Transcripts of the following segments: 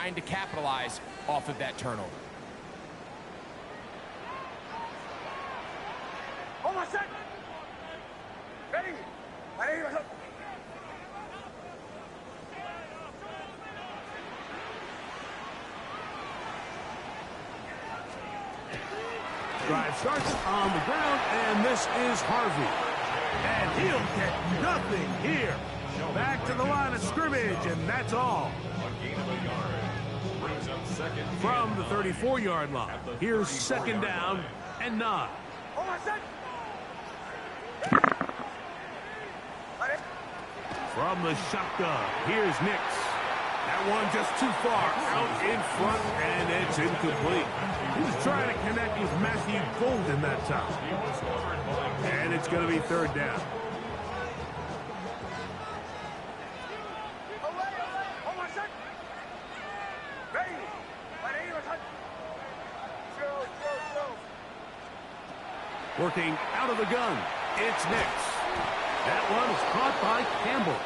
trying to capitalize off of that turnover. Almost set. Ready. Ready. Drive starts on the ground, and this is Harvey. And he'll get nothing here. Back to the line of scrimmage, and that's all. From the 34-yard line, here's second down and 9. From the shotgun, here's Nix. That one just too far out in front, and it's incomplete. He was trying to connect with Matthew Golden that time. And it's going to be third down. Working out of the gun, it's Nix. That one is caught by Campbell.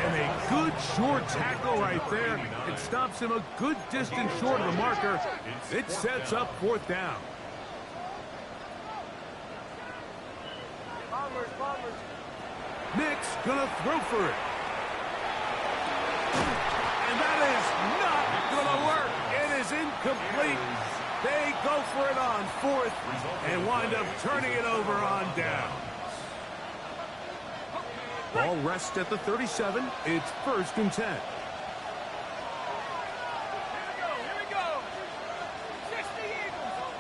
And a good short tackle right there. It stops him a good distance short of the marker. It sets up fourth down. Nix gonna throw for it. And that is not gonna work. It is incomplete. They go for it on fourth and wind up turning it over on down. Ball rests at the 37. It's first and 10. Here we go. 60 Eagles.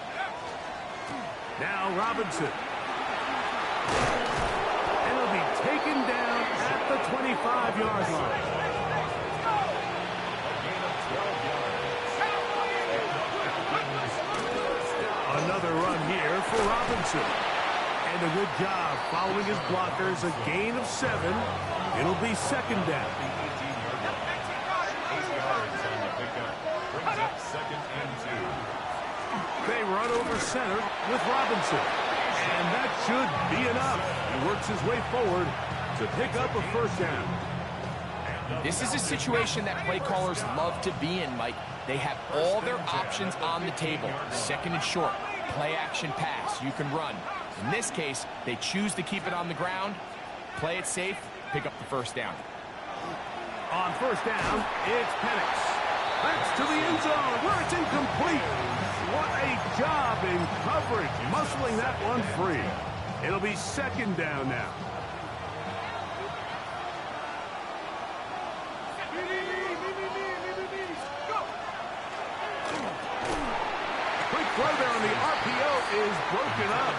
Now Robinson. And he'll be taken down at the 25-yard line. Another run here for Robinson. And a good job following his blockers. A gain of 7. It'll be second down. They run over center with Robinson. And that should be enough. He works his way forward to pick up a first down. This is a situation that play callers love to be in, Mike. They have all their options on the table. Second and short, play action pass, you can run. In this case, they choose to keep it on the ground, play it safe, pick up the first down. On first down, it's Penix. That's to the end zone where it's incomplete. What a job in coverage, muscling that one free. It'll be second down now. Quick throw there on the RPO is broken up.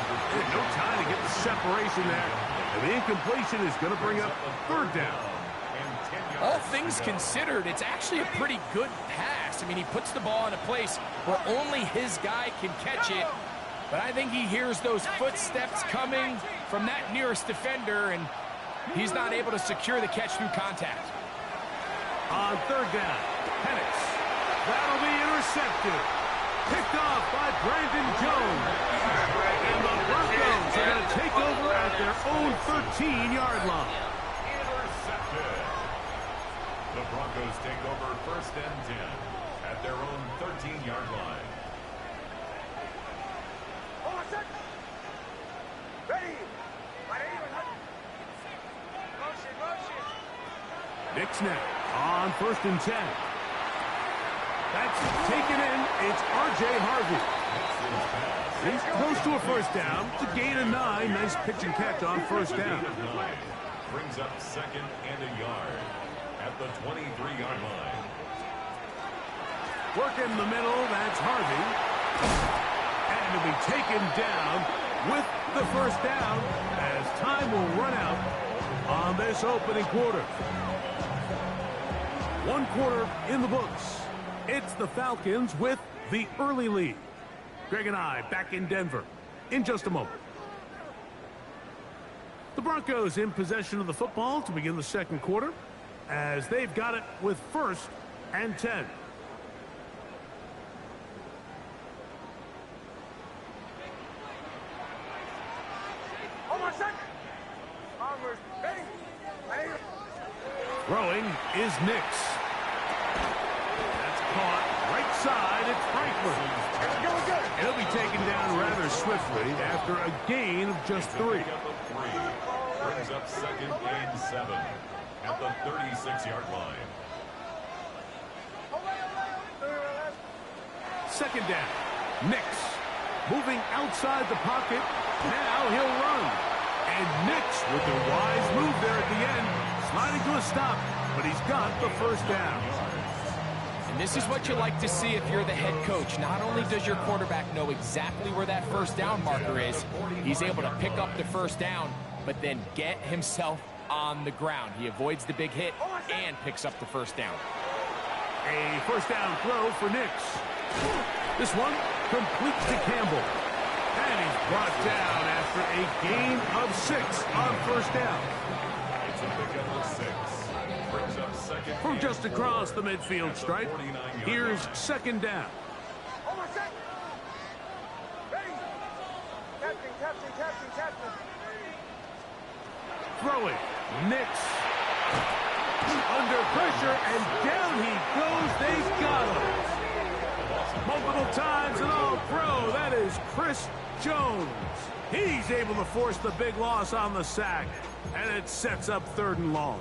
No time to get the separation there. And the incompletion is going to bring up third down. All things considered, it's actually a pretty good pass. I mean, he puts the ball in a place where only his guy can catch it. But I think he hears those footsteps coming from that nearest defender, and he's not able to secure the catch through contact. On third down, Penix. That'll be intercepted. Picked off by Brandon Jones. And the Broncos are going to take over at their own 13-yard line. The Broncos take over first and 10 at their own 13-yard line. Ready. Nix now on first and 10. That's taken in. It's R.J. Harvey. He's close to a first down. It's a gain of 9. Nice pitch and catch on first down. Brings up second and a yard at the 23-yard line. Working in the middle, that's Harvey. And to be taken down with the first down as time will run out on this opening quarter. One quarter in the books. It's the Falcons with the early lead. Greg and I back in Denver in just a moment. The Broncos in possession of the football to begin the second quarter as they've got it with first and 10. Throwing is Nix. That's outside, it's Franklin. He'll be taken down rather swiftly after a gain of just 3. Brings up second and 7 at the 36-yard line. Second down. Nix moving outside the pocket. Now he'll run. And Nix with the wise move there at the end. Sliding to a stop, but he's got the first down. And this is what you like to see if you're the head coach. Not only does your quarterback know exactly where that first down marker is, he's able to pick up the first down, but then get himself on the ground. He avoids the big hit and picks up the first down. A first down throw for Nix. This one complete to Campbell. And he's brought down after a gain of 6 on first down. It's a pickup of 6. Brings up second. From just across the midfield stripe, here's second down. Throwing. Nix. Under pressure, and down he goes. They've got him. Multiple times and all pro. That is Chris Jones. He's able to force the big loss on the sack, and it sets up 3rd and long.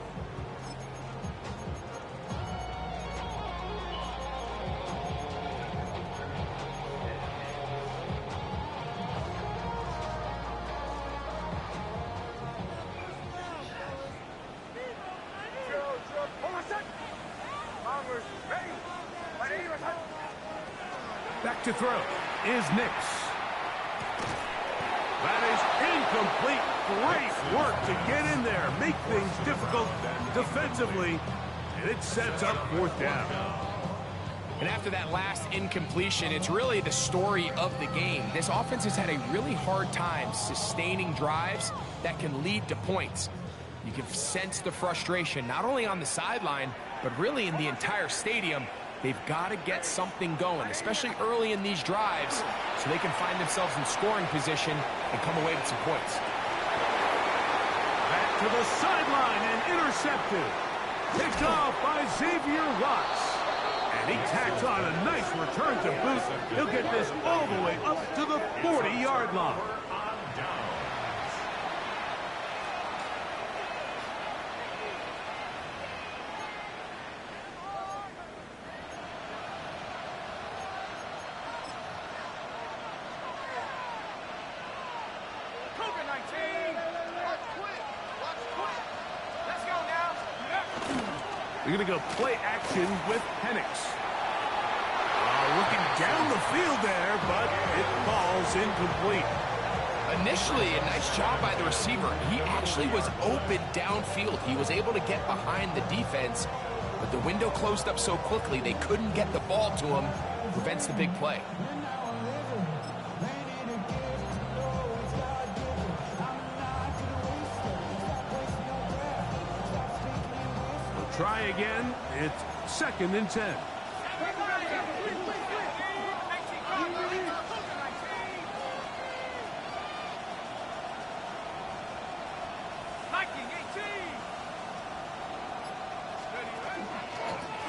Back to throw is Nix. That is incomplete. Great work to get in there, make things difficult defensively, and it sets up 4th down. And after that last incompletion, it's really the story of the game. This offense has had a really hard time sustaining drives that can lead to points. You can sense the frustration, not only on the sideline, but really in the entire stadium. They've got to get something going, especially early in these drives, so they can find themselves in scoring position and come away with some points. Back to the sideline and intercepted. Picked off by Xavier Watts. And he tacks on a nice return to boot. He'll get this all the way up to the 40-yard line. We're going to go play action with Penix. Looking down the field there, but it falls incomplete. Initially, a nice job by the receiver. He actually was open downfield. He was able to get behind the defense, but the window closed up so quickly they couldn't get the ball to him. Prevents the big play. Try again. It's 2nd and 10.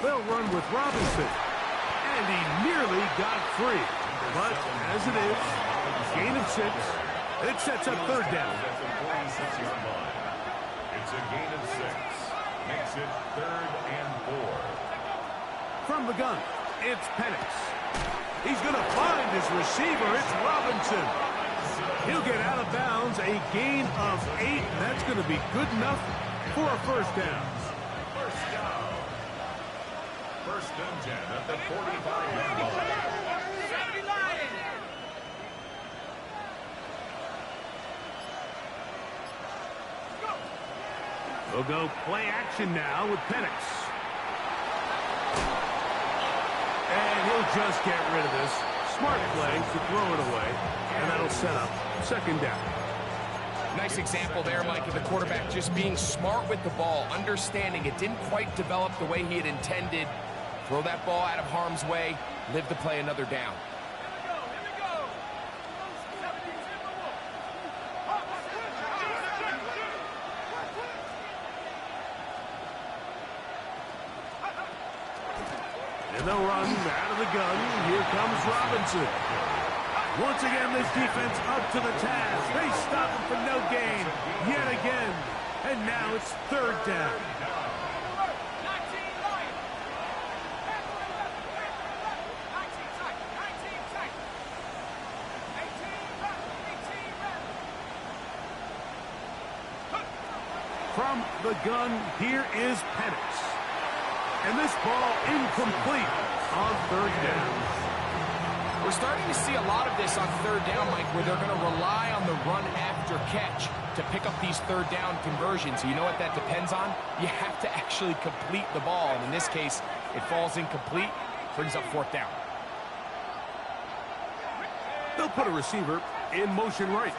They'll run with Robinson. And he nearly got free. But as it is, gain of 6. It sets up 3rd down. It's a gain of 6. Makes it 3rd and 4. From the gun, it's Penix. He's going to find his receiver. It's Robinson. He'll get out of bounds. A gain of 8. That's going to be good enough for a first down. First down. 1st and 10 at the 45-yard line. We'll go play action now with Penix. And he'll just get rid of this. Smart play to throw it away. And that'll set up 2nd down. Nice example there, Mike, of the quarterback just being smart with the ball, understanding it didn't quite develop the way he had intended. Throw that ball out of harm's way, live to play another down. And they'll run out of the gun. Here comes Robinson. Once again, this defense up to the task. They stop him for no gain yet again. And now it's third down. From the gun, here is Penix. And this ball incomplete on third down. We're starting to see a lot of this on third down, Mike, where they're going to rely on the run after catch to pick up these third down conversions. You know what that depends on? You have to actually complete the ball. And in this case, it falls incomplete, brings up fourth down. They'll put a receiver in motion right.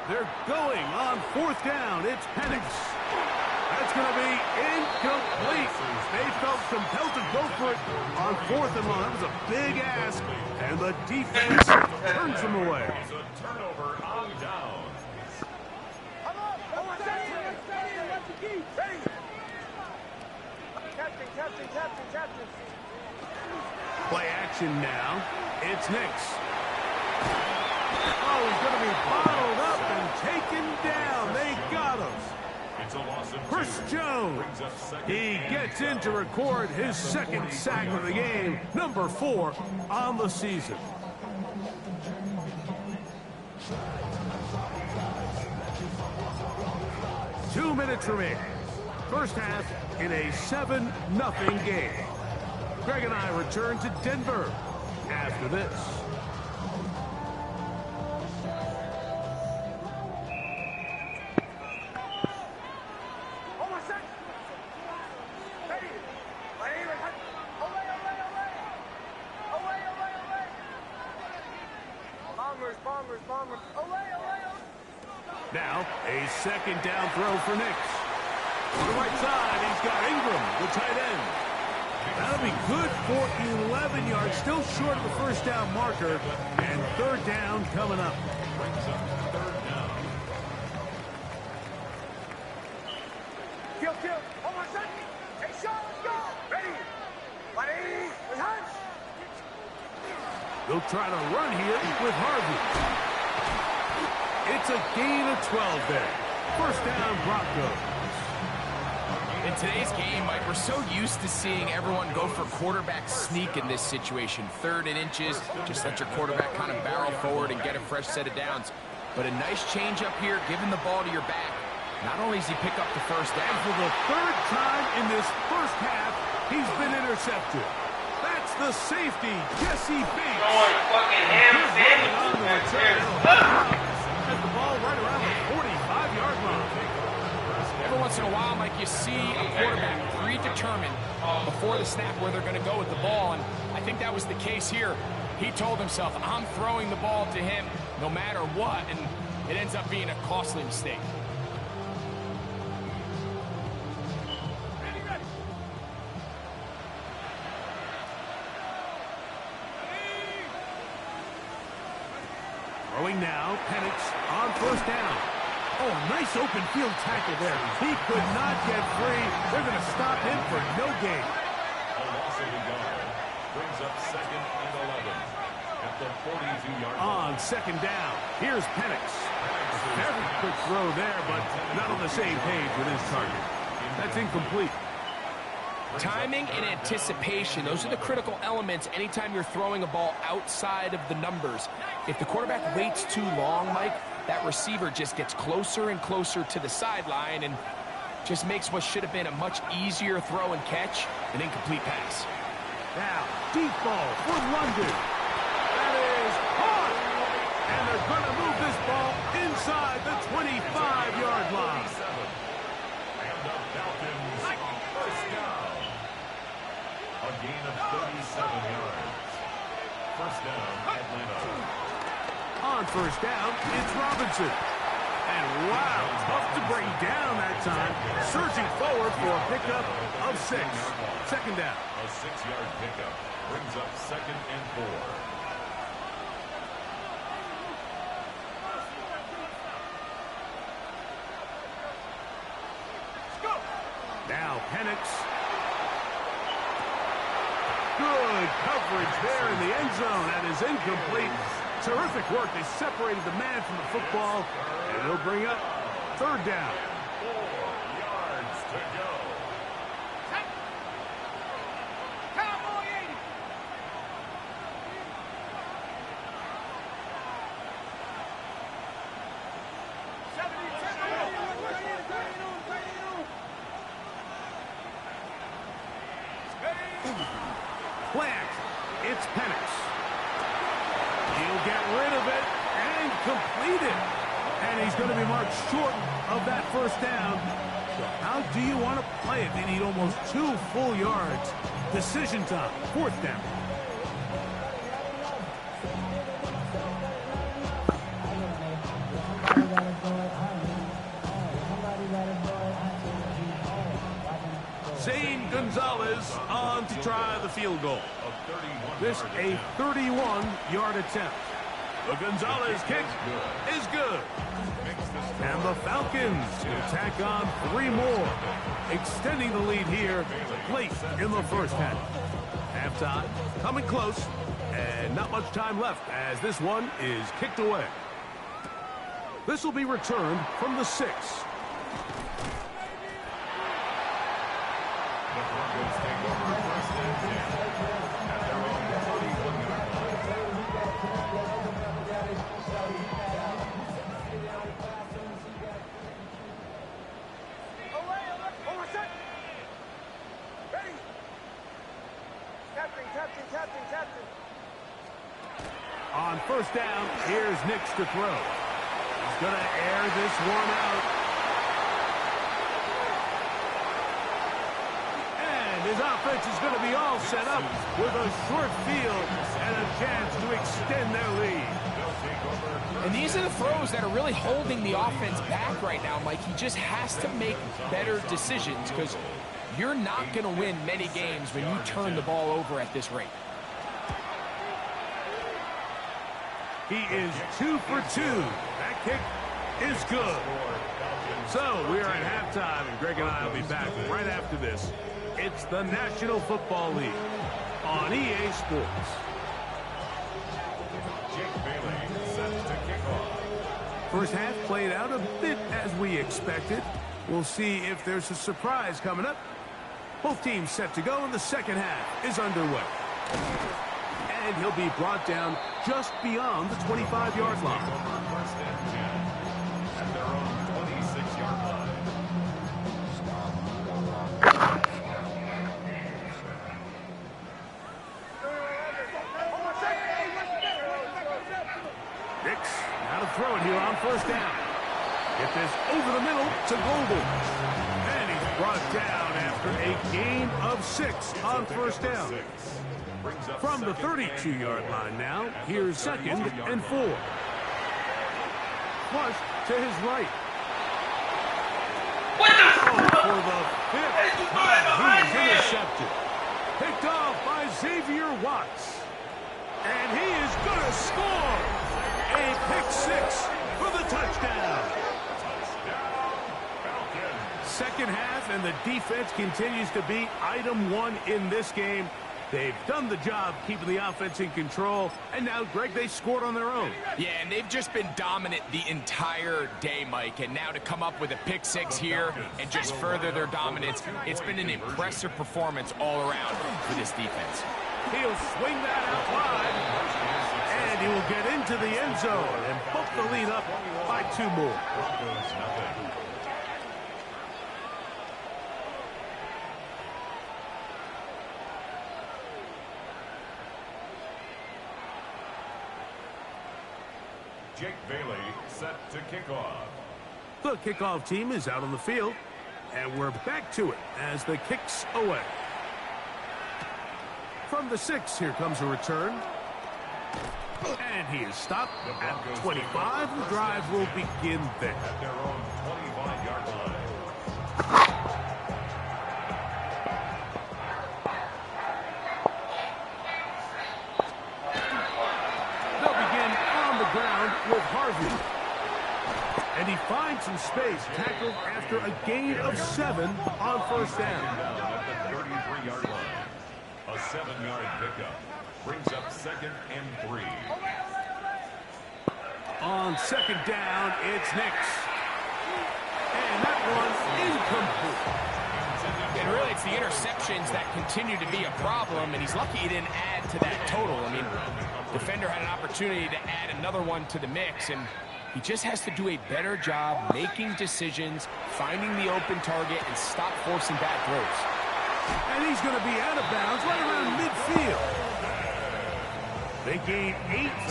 They're going on fourth down. It's Penix. That's going to be incomplete. They felt compelled to go for it on fourth and long. That was a big ask, and the defense turns them away. It's a turnover on downs. Captain. Play action now. It's Nix. Oh, he's going to be bottled up and taken down. They got him. It's a loss of Chris Jones. He gets in to record his second sack of the game, number 4 on the season. Two minutes remaining. First half in a 7-0 game. Greg and I return to Denver after this. Bombers. Now, a second down throw for Nix. On the right side, he's got Ingram, the tight end. That'll be good for 11 yards, still short of the first down marker, and third down coming up. Brings up third down. Kill. Hold on a second. Hey, Sean, let's go. Ready. Hands. They'll try to run here with Harvey. It's a gain of 12 there. First down, Broncos. In today's game, Mike, we're so used to seeing everyone go for quarterback sneak in this situation. 3rd and inches, just let your quarterback kind of barrel forward and get a fresh set of downs. But a nice change up here, giving the ball to your back. Not only does he pick up the first down, And for the 3rd time in this first half, he's been intercepted. That's the safety, Jesse Bates. Going fucking ham sandwich. Has the ball right around the 45-yard line. every once in a while, Mike, you see a quarterback predetermined before the snap where they're going to go with the ball, and I think that was the case here. He told himself, I'm throwing the ball to him no matter what, and it ends up being a costly mistake. Throwing now, Penix on first down. Oh, a nice open field tackle there. He could not get free. They're going to stop him for no gain. A loss of a yard. Brings up 2nd and 11 at the 42-yard line. On second down, here's Penix. Very quick throw there, but not on the same page with his target. That's incomplete. Timing and anticipation, those are the critical elements anytime you're throwing a ball outside of the numbers. If the quarterback waits too long, Mike, that receiver just gets closer and closer to the sideline and just makes what should have been a much easier throw and catch an incomplete pass. Now, deep ball for London. That is caught. And they're going to move this ball inside the 25-yard line. And the Falcons first down. A gain of 37 yards. First down, Atlanta. On first down, it's Robinson. And wow, tough to bring down that time. Surging forward for a pickup of 6. Second down. A 6-yard pickup brings up 2nd and 4. Now Penix. Good coverage there in the end zone. That is incomplete. Terrific work. They separated the man from the football, and it'll bring up 3rd down. 4 yards to go. Cowboy 80. Plant. It's Penix. He'll get rid of it and complete it. And he's going to be marked short of that 1st down. So how do you want to play it? They need almost 2 full yards. Decision time. 4th down. Zane Gonzalez on to try the field goal. This a 31-yard attempt. The Gonzalez kick is good. And the Falcons will tack on 3 more, extending the lead here late in the 1st half. Halftime coming close, and not much time left as this one is kicked away. This will be returned from the 6. The Broncos take over 1st and 10 at their own 31-yard line. Ready. Captain. On 1st down, here's Nix to throw. He's going to air this one out. His offense is going to be all set up with a short field and a chance to extend their lead. And these are the throws that are really holding the offense back right now, Mike. He just has to make better decisions because you're not going to win many games when you turn the ball over at this rate. He is 2 for 2. That kick is good. So we are at halftime, and Greg and I will be back right after this. It's the National Football League on EA Sports. Jake Bailey set to kick off. 1st half played out a bit as we expected. We'll see if there's a surprise coming up. Both teams set to go, and the 2nd half is underway. And he'll be brought down just beyond the 25-yard line. 1st and 10 at their own 26-yard line. Nix, now to throw it here on 1st down. Get this over the middle to Golden. And he's brought down after a gain of 6 on 1st down. From the 32-yard line now, here's 2nd and 4. Flush to his right. For the 5th time, he is intercepted. Picked off by Xavier Watts. And he is going to score. A pick 6 for the touchdown. 2nd half, and the defense continues to be item 1 in this game. They've done the job keeping the offense in control, and now, Greg, they scored on their own. Yeah, and they've just been dominant the entire day, Mike. And now to come up with a pick 6 here and just further their dominance, it's been an impressive performance all around for this defense. He'll swing that out wide, and he will get into the end zone and bump the lead up by 2 more. Jake Bailey set to kick off. The kickoff team is out on the field, and we're back to it as the kick's away. From the 6, here comes a return. And he is stopped at 25. The drive will begin there. At their own 25-yard line. They'll begin on the ground with Harvey. And he finds some space, tackled after a gain of 7 on first down. At the 33-yard line. A 7-yard pickup. Brings up 2nd and 3. On second down, it's Nix. And that one incomplete. And really, it's the interceptions that continue to be a problem, and he's lucky he didn't add to that total. I mean, defender had an opportunity to add another one to the mix, and he just has to do a better job making decisions, finding the open target, and stop forcing bad throws. And he's going to be out of bounds right around midfield. They gain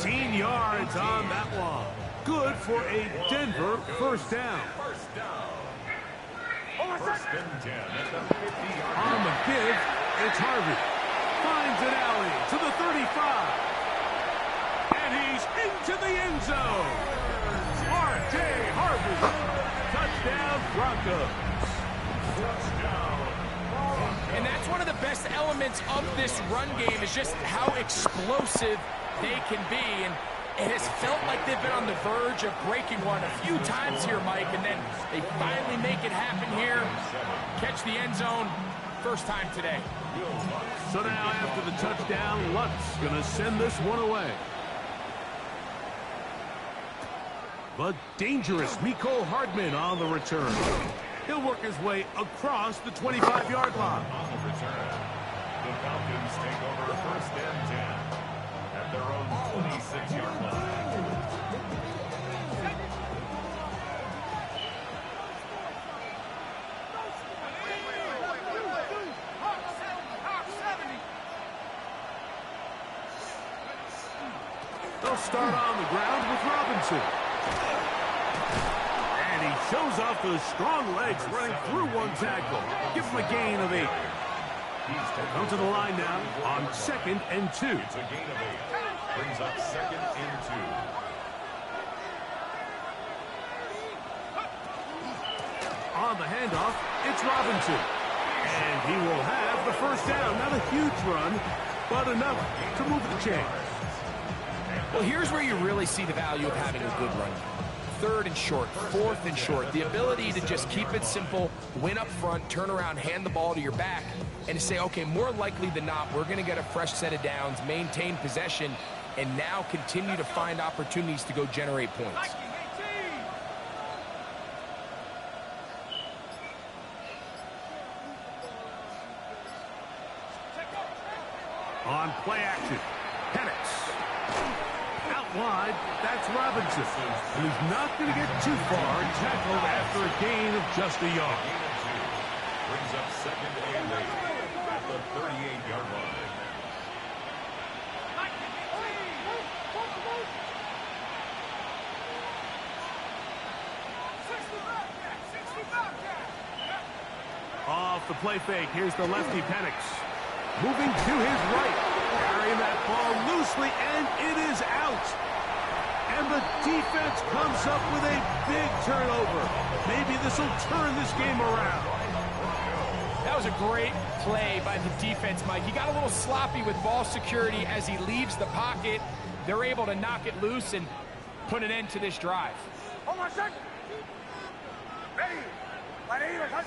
18 yards on that one. Good for a Denver first down. First and 10 at the 50-yard line. On the give, it's Harvey. Finds an alley to the 35. And he's into the end zone. R.J. Harvey. Touchdown Broncos. And that's one of the best elements of this run game is just how explosive they can be. And it has felt like they've been on the verge of breaking one a few times here, Mike, and then they finally make it happen here. Catch the end zone. First time today. So now after the touchdown, Lutz going to send this one away. But dangerous Mecole Hardman on the return. He'll work his way across the 25-yard line. On the return, the Falcons take over first and 10 at their own 26-yard line. They'll start on the ground with Robinson. And he shows off those strong legs running through one tackle. Give him a gain of 8. Come to the line now on 2nd and 2. It's a gain of 8. Brings up 2nd and 2. On the handoff, it's Robinson. And he will have the first down. Not a huge run, but enough to move the chains. Well, here's where you really see the value of having a good run. 3rd and short, 4th and short. The ability to just keep it simple, win up front, turn around, hand the ball to your back, and to say, okay, more likely than not, we're going to get a fresh set of downs, maintain possession, and now continue to find opportunities to go generate points. On play action, Penix. Out wide, that's Robinson. And he's not going to get too far, tackled after a gain of just a yard. Gain of 2. Brings up 2nd and 8 at the 38-yard line. Off the play fake, here's the lefty Penix. Moving to his right, carrying that ball loosely, and it is out. And the defense comes up with a big turnover. Maybe this will turn this game around. That was a great play by the defense, Mike. He got a little sloppy with ball security as he leaves the pocket. They're able to knock it loose and put an end to this drive. Hold on a second. Ready. Ready.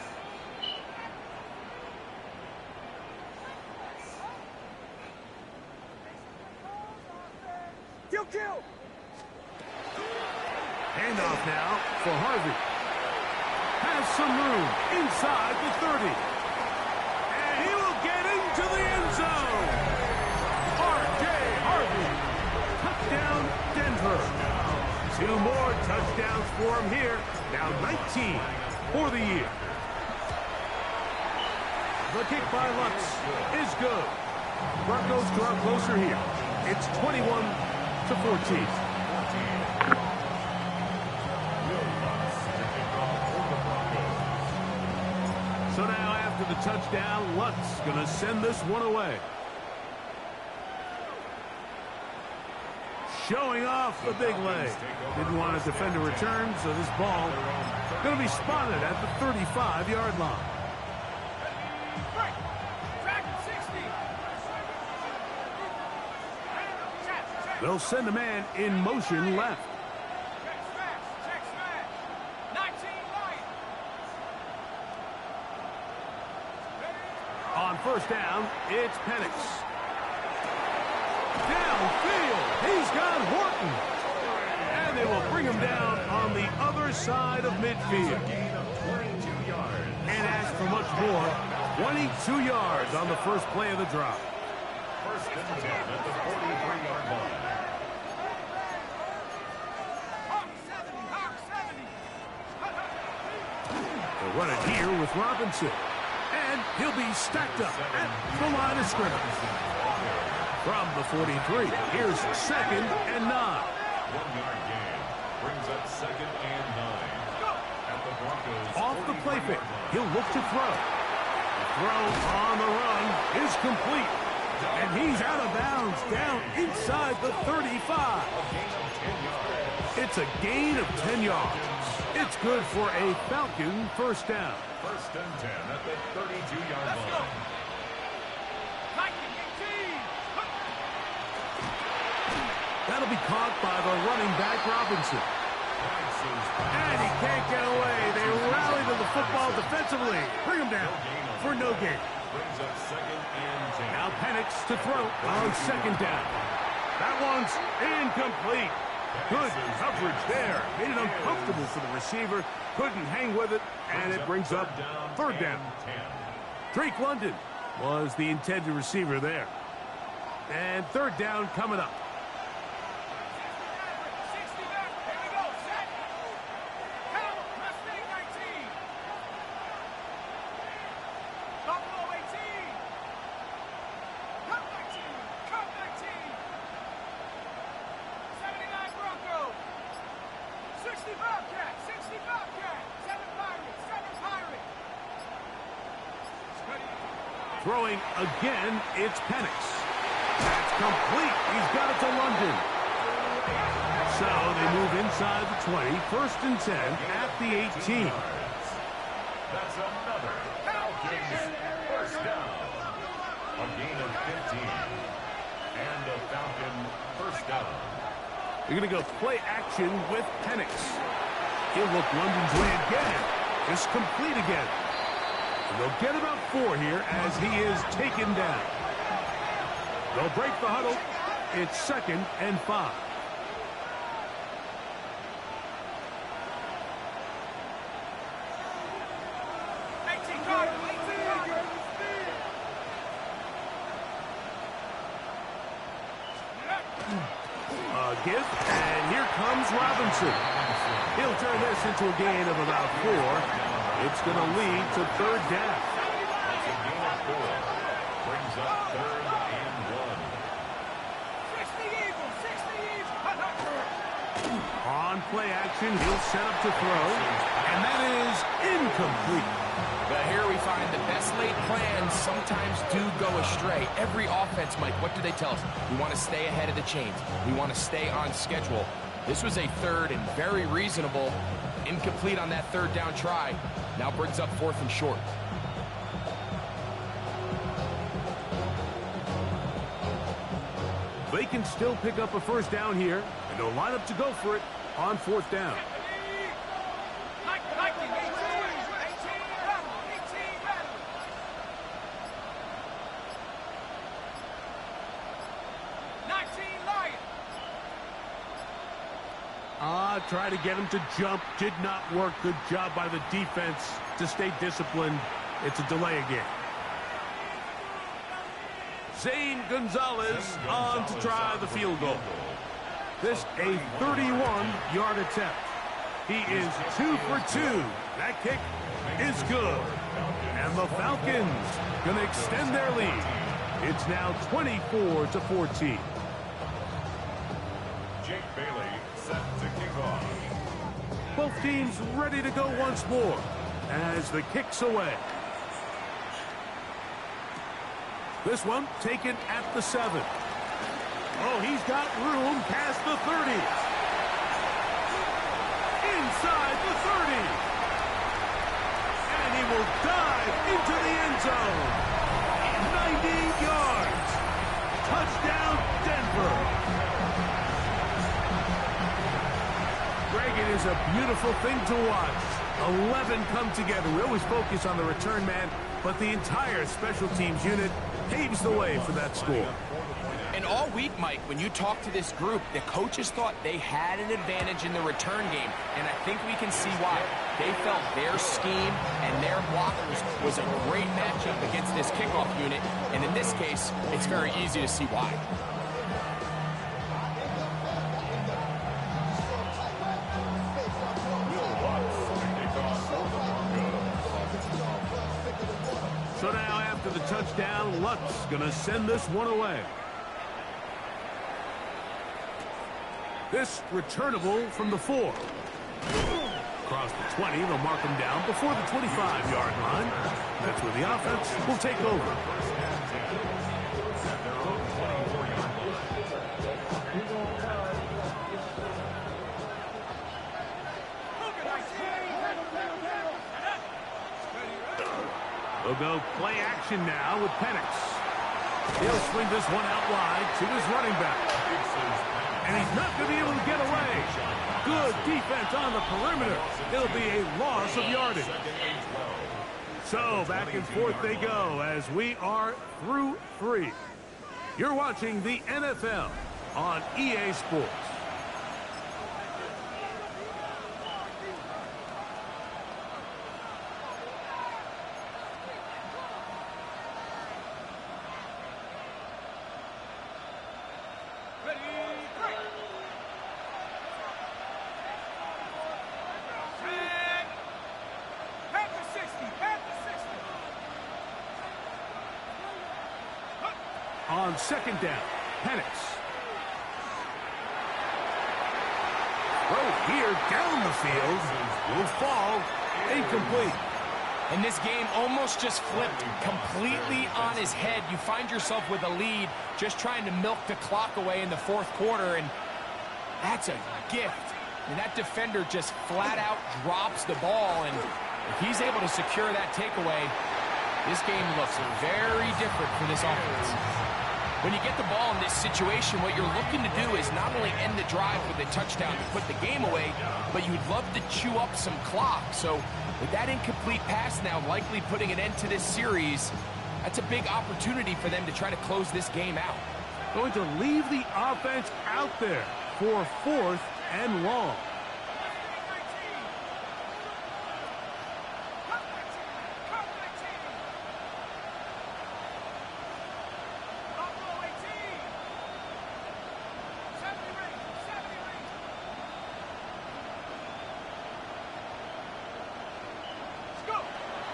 Kill. Handoff now for Harvey. Has some room inside the 30. And he will get into the end zone. R.J. Harvey. Touchdown, Denver. 2 more touchdowns for him here. Now 19 for the year. The kick by Lutz is good. Broncos draw closer here. It's 21-14. So now after the touchdown, Lutz going to send this one away. showing off the big leg. Didn't want to defend a return, so this ball going to be spotted at the 35-yard line. They'll send a man in motion left. On first down, it's Penix. Downfield, he's got Horton. And they will bring him down on the other side of midfield. And ask for much more. 22 yards on the first play of the drive. First and 10 at the 43-yard line. They'll run it here with Robinson. And he'll be stacked up at the line of scrimmage. From the 43, here's 2nd and 9. 1-yard gain brings up 2nd and 9. At the Broncos. Off the play fake, he'll look to throw. The throw on the run is complete. And he's out of bounds down inside the 35. It's a gain of 10 yards. It's good for a Falcon first down. First and 10 at the 32-yard line. That'll be caught by the running back, Robinson. And he can't get away. They rally to the football defensively. Bring him down for no gain. Brings up 2nd and 10. Now Penix to throw on 2nd down. That one's incomplete. Good coverage there. Made it uncomfortable for the receiver. Couldn't hang with it, and it brings up 3rd down. Drake London was the intended receiver there. And 3rd down coming up. Throwing again, it's Penix. That's complete. He's got it to London. So they move inside the 20, 1st and 10 at the 18. That's another Falcons first down. A gain of 15. And a Falcon first down. They're going to go play action with Penix. He'll look London's way again. Just complete again. They'll get about 4 here as he is taken down. They'll break the huddle. It's 2nd and 5. A give, and here comes Robinson. He'll turn this into a gain of about 4. It's going to lead to 3rd down. That's a gain of 4. Brings up 3rd and 1. On play action, he'll set up to throw, and that is incomplete. But here we find the best laid plans sometimes do go astray. Every offense, Mike, what do they tell us? We want to stay ahead of the chains. We want to stay on schedule. This was a 3rd and very reasonable. Incomplete on that 3rd down try. Now brings up 4th and short. They can still pick up a first down here, and they'll line up to go for it on 4th down. Try to get him to jump. Did not work. Good job by the defense to stay disciplined. It's a delay again. Zane Gonzalez on to try the field goal. This a 31-yard attempt. He is 2 for 2. That kick is good. And the Falcons going to extend their lead. It's now 24-14. Jake Bailey set to kick off. Both teams ready to go once more as the kick's away. This one taken at the 7. Oh, he's got room past the 30. Inside the 30. And he will dive into the end zone. 90 yards. Touchdown, Denver. Greg, it is a beautiful thing to watch. 11 come together. We always focus on the return man, but the entire special teams unit paves the way for that score. And all week, Mike, when you talk to this group, the coaches thought they had an advantage in the return game, and I think we can see why. They felt their scheme and their blockers was a great matchup against this kickoff unit, and in this case, it's very easy to see why. So now after the touchdown, Luck's going to send this one away. This returnable from the 4. Across the 20, they'll mark him down before the 25-yard line. That's where the offense will take over. They'll go play action now with Penix. He'll swing this one out wide to his running back. And he's not going to be able to get away. Good defense on the perimeter. It'll be a loss of yardage. So back and forth they go as we are through 3. You're watching the NFL on EA Sports. On second down, Penix. Throw here down the field will fall incomplete. And this game almost just flipped completely on his head. You find yourself with a lead, just trying to milk the clock away in the 4th quarter, and that's a gift. And that defender just flat out drops the ball, and if he's able to secure that takeaway, this game looks very different for this offense. When you get the ball in this situation, what you're looking to do is not only end the drive with a touchdown to put the game away, but you'd love to chew up some clock. So with that incomplete pass now likely putting an end to this series, that's a big opportunity for them to try to close this game out. Going to leave the offense out there for 4th and long.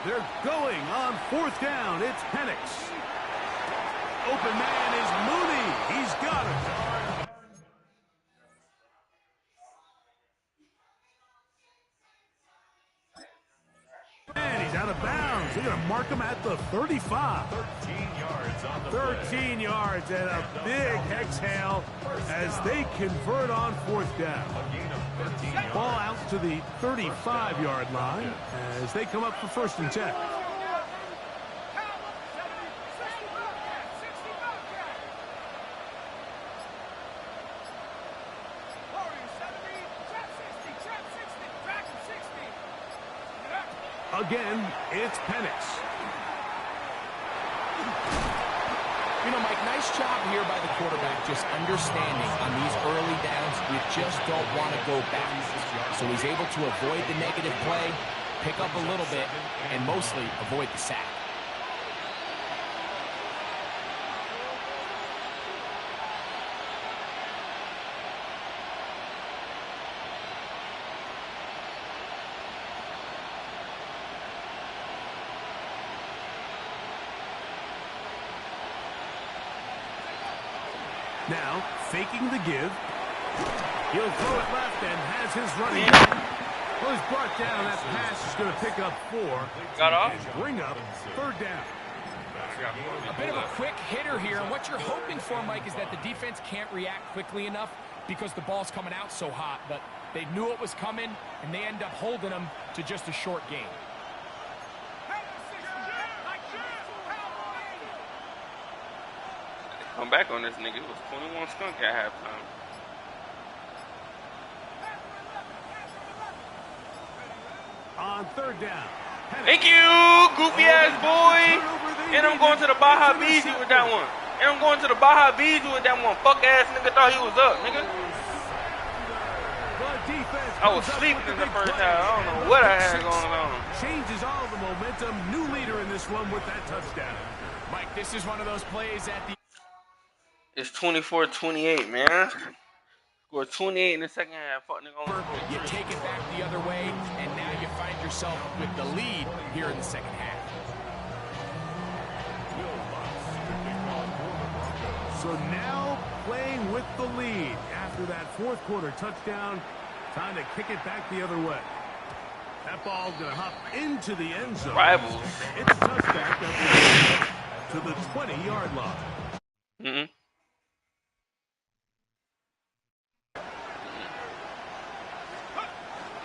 They're going on 4th down. It's Penix. Open man is Mooney. He's got it. And he's out of bounds. They're going to mark him at the 35. 13 yards on the 13 yards and a big exhale as they convert on 4th down. Ball out to the 35-yard line as they come up for 1st and 10. Again, it's Penix. You know, Mike, nice job here by the quarterback just understanding on these early downs you just don't want to go back. So he's able to avoid the negative play, pick up a little bit, and mostly avoid the sack. Now, faking the give. He'll throw it left and has his running back. Well, he's brought down. That pass is going to pick up 4. Got off. And bring up 3rd down. A bit of a quick hitter here, and what you're hoping for, Mike, is that the defense can't react quickly enough because the ball's coming out so hot, but they knew it was coming, and they end up holding them to just a short game. Come back on this nigga. It was 21 skunk at halftime. On third down. Thank you, goofy ass boy. And I'm going to the Baja Beezy with that one. And I'm going to the Baja Beezy with that one. Fuck ass nigga thought he was up, nigga. I was sleeping in the first half. I don't know what I had going on. Changes all the momentum. New leader in this one with that touchdown. Mike, this is one of those plays at the... It's 24-28, man. Scored 28 in the second half. Fuck nigga. You take it back the other way, and now you find yourself with the lead here in the second half. So now playing with the lead after that fourth quarter touchdown. Time to kick it back the other way. That ball's going to hop into the end zone. Rivals. It's touchback to the 20-yard line. Mm-hmm.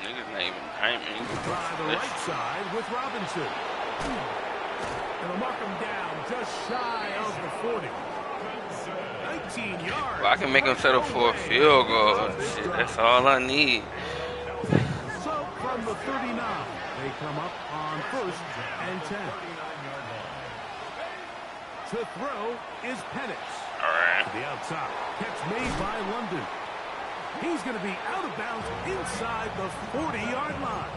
Niggas not even timing. Try the right side with Robinson. And they'll mark him down just shy of the 40. 19 yards. Well, I can make him settle for a field goal. Shit, that's all I need. So from the 39, they come up on 1st and 10. To throw is Penix. All right. To the outside. Catch made by London. He's going to be out of bounds inside the 40-yard line.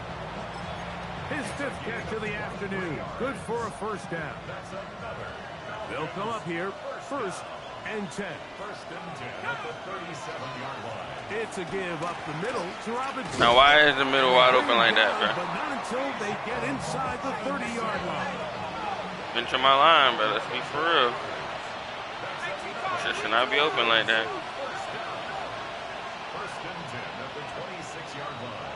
His 5th catch of the afternoon. Good for a first down. They'll come up here 1st and 10. First and 10 at the 37-yard line. It's a give up the middle to Robinson. Now, why is the middle wide open like that, bro? But not until they get inside the 30-yard line. Venture my line, bro. Let's be for real. Shit should not be open like that. First and 10 at the 26-yard line.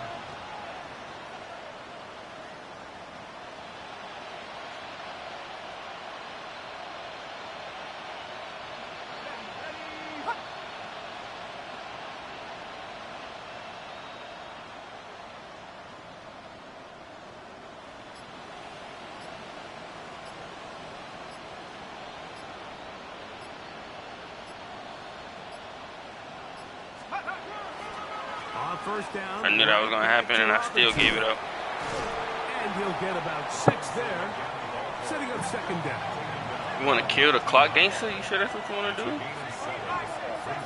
On first down. I knew that was going to happen, and I still gave it up. And he'll get about 6 there. Setting up second down. You want to kill the clock, gangster? You sure that's what you want to do? Brings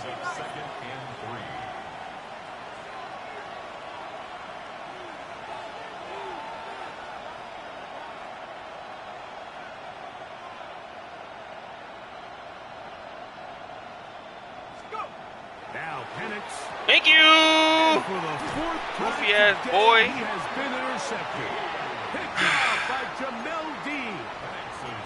up second and 3. Now Penix. Thank you! For the 4th Goofy time ass today, boy. He has been intercepted. Picked off by Jamel Dean.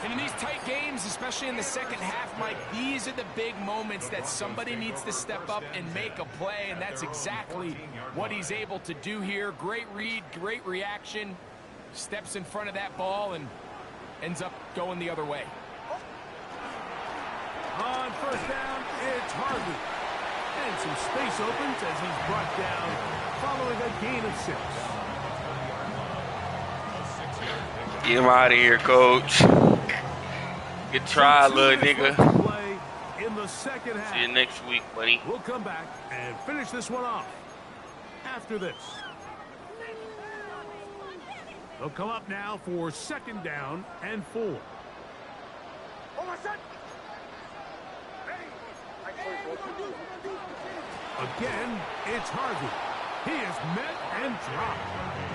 And in these tight games, especially in the second half, Mike, these are the big moments that somebody needs to step up and make a play, and that's exactly what he's able to do here. Great read, great reaction, steps in front of that ball and ends up going the other way. On first down, it's Harvey. And some space opens as he's brought down following a gain of 6. Get him out of here, coach. Good try, little nigga. Play in the second half. See you next week, buddy. We'll come back and finish this one off after this. They'll come up now for 2nd down and 4. Hold on, son. Again, it's Harvey. He is met and dropped.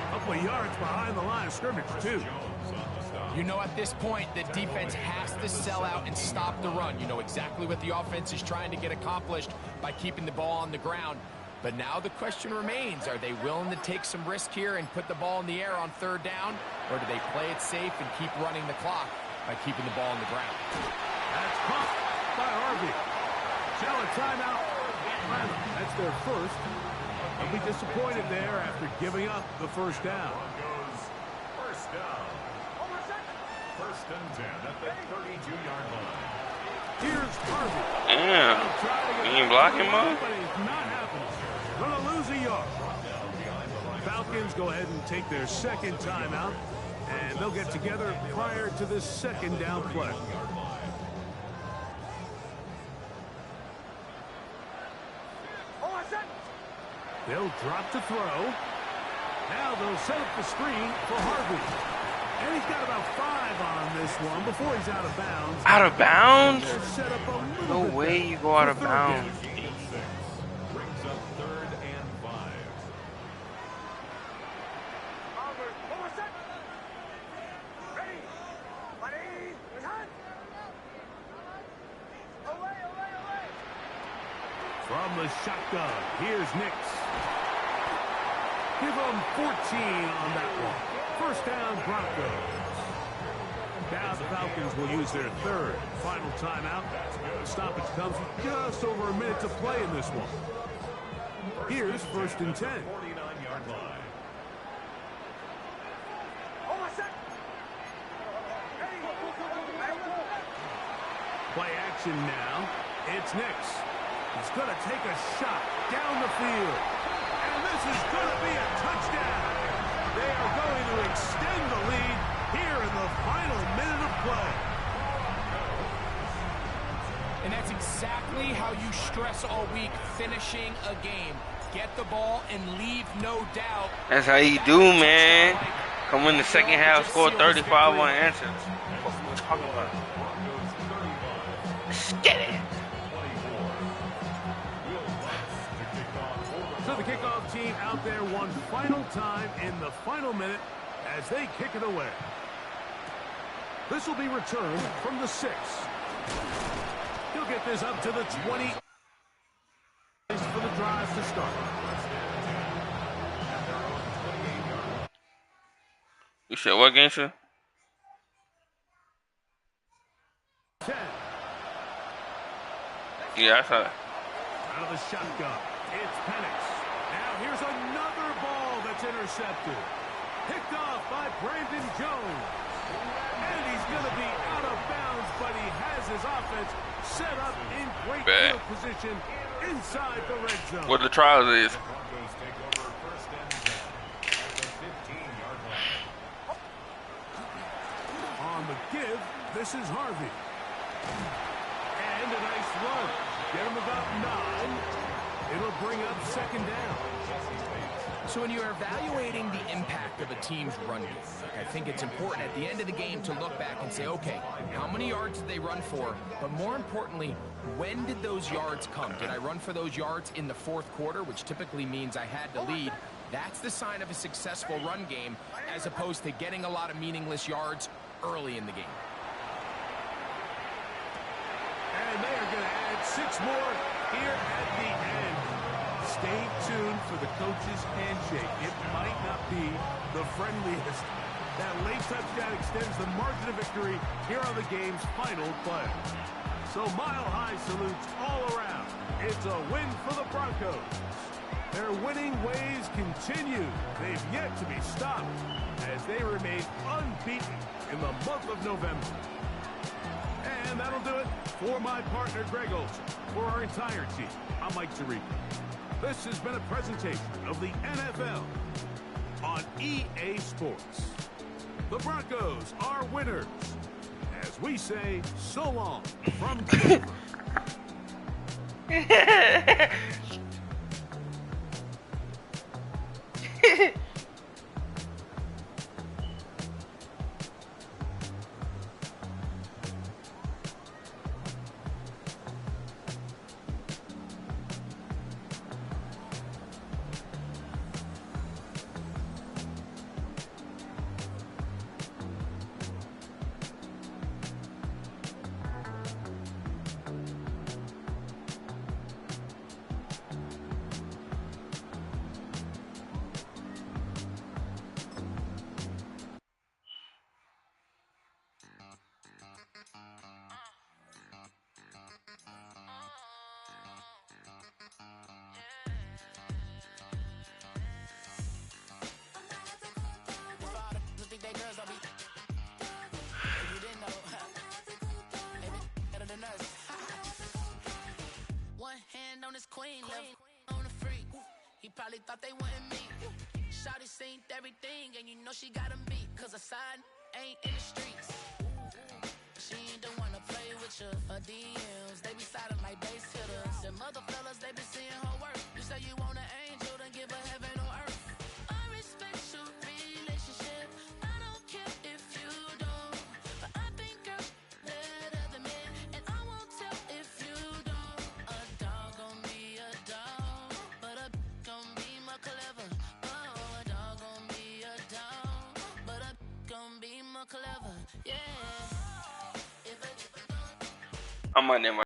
A couple of yards behind the line of scrimmage, too. You know, at this point, the defense has to sell out and stop the run. You know exactly what the offense is trying to get accomplished by keeping the ball on the ground. But now the question remains, are they willing to take some risk here and put the ball in the air on 3rd down? Or do they play it safe and keep running the clock by keeping the ball on the ground? That's caught by Harvey. Shall a timeout. That's their first. They'll be disappointed there after giving up the first down. First down. First First and 10 at the 32-yard line. Here's Harvey. Damn. You ain't blocking, man? But it's not happening. Gonna lose a yard. Falcons go ahead and take their second timeout, and they'll get together prior to this second down play. They'll drop to throw. Now they'll set up the screen for Harvey. And he's got about 5 on this one before he's out of bounds. Out of bounds? Set up a No little way bit you go out of for third bounds. down. Brings up 3rd and 5. From the shotgun, here's Nix. Give them 14 on that one. First down, Broncos. Now the Falcons will use their third final timeout. The stoppage comes with just over a minute to play in this one. Here's first and 10. 49-yard line. Play action now. It's Nix. He's going to take a shot down the field. And this is going to be a touchdown. They are going to extend the lead here in the final minute of play. And that's exactly how you stress all week, finishing a game. Get the ball and leave no doubt. That's how you do, man. Come in the second half, score 35 on answers. What are we talking about? Get it. So the kickoff team out there one final time in the final minute as they kick it away. This will be returned from the 6. He'll get this up to the 20. For the drive to start. You said what, gangster? 10. Yeah, I saw it. Out of the shotgun, it's Penix. Now here's another ball that's intercepted. Picked off by Brandon Jones. And he's going to be out of bounds, but he has his offense set up in great field position inside the red zone. What the trials is. Broncos take over first and 10 at the 15-yard line. On the give, this is Harvey. And a nice run. Get him about 9. It'll bring up second down. So when you're evaluating the impact of a team's run game, I think it's important at the end of the game to look back and say, okay, how many yards did they run for? But more importantly, when did those yards come? Did I run for those yards in the fourth quarter, which typically means I had to lead? That's the sign of a successful run game, as opposed to getting a lot of meaningless yards early in the game. And they are going to add 6 more here at the end. Stay tuned for the coach's handshake. It might not be the friendliest. That late touchdown extends the margin of victory here on the game's final play. So mile-high salutes all around. It's a win for the Broncos. Their winning ways continue. They've yet to be stopped as they remain unbeaten in the month of November. And that'll do it for my partner, Greg Olson. For our entire team, I'm Mike Tirico. This has been a presentation of the NFL on EA Sports. The Broncos are winners. As we say, so long from Denver. He probably thought they wouldn't meet. Shawty seen everything, and you know she got him beat. Cause a side ain't in the streets. She ain't the one to play with you. Her DMs, they be silent like base hitters. Them other fellas, they be seeing her work. You say you want an angel, then give her heaven on earth. I respect your relationship. I don't care if you don't. But I think girls better than men. And I won't tell if you don't. A dog gon' be a dog. But a gon' be more clever. Oh, a dog gon' be a dog. But a gon' be more clever. Yeah. I'm on them.